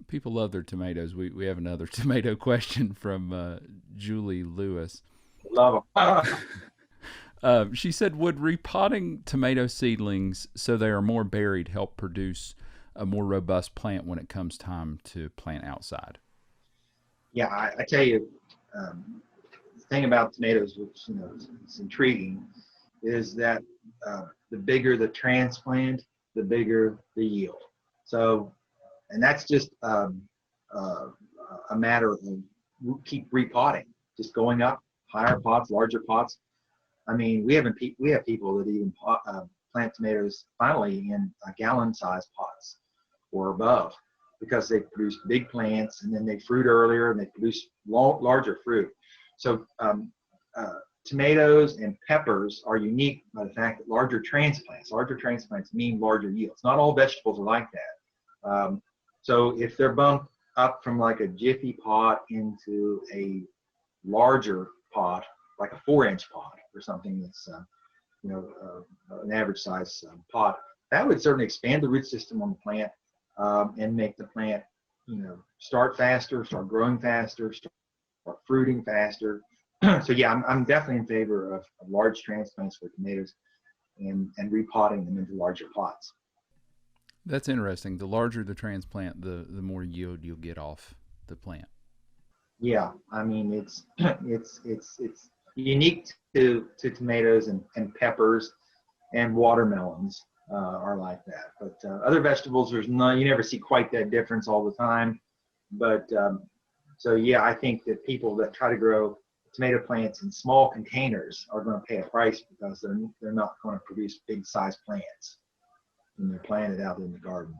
People love their tomatoes. We have another tomato question from Julie Lewis. Love them. She said, "Would repotting tomato seedlings so they are more buried help produce a more robust plant when it comes time to plant outside?" Yeah, I tell you, the thing about tomatoes, which it's intriguing, is that the bigger the transplant, the bigger the yield. So, and that's just uh, a matter of keep repotting, just going up higher pots, larger pots. I mean, we have people that even plant tomatoes finally in gallon-sized pots or above because they produce big plants and then they fruit earlier and they produce larger fruit. So tomatoes and peppers are unique by the fact that larger transplants mean larger yields. Not all vegetables are like that. So if they're bumped up from like a jiffy pot into a larger pot, like a 4-inch pot or something that's an average size pot, that would certainly expand the root system on the plant and make the plant start faster, start growing faster, start fruiting faster. So yeah, I'm definitely in favor of large transplants for tomatoes and repotting them into larger pots. That's interesting. The larger the transplant, the more yield you'll get off the plant. Yeah, I mean it's unique to tomatoes and peppers and watermelons are like that. But other vegetables, you never see quite that difference all the time. But so yeah, I think that people that try to grow tomato plants in small containers are going to pay a price because they're not going to produce big size plants when they're planted out in the garden.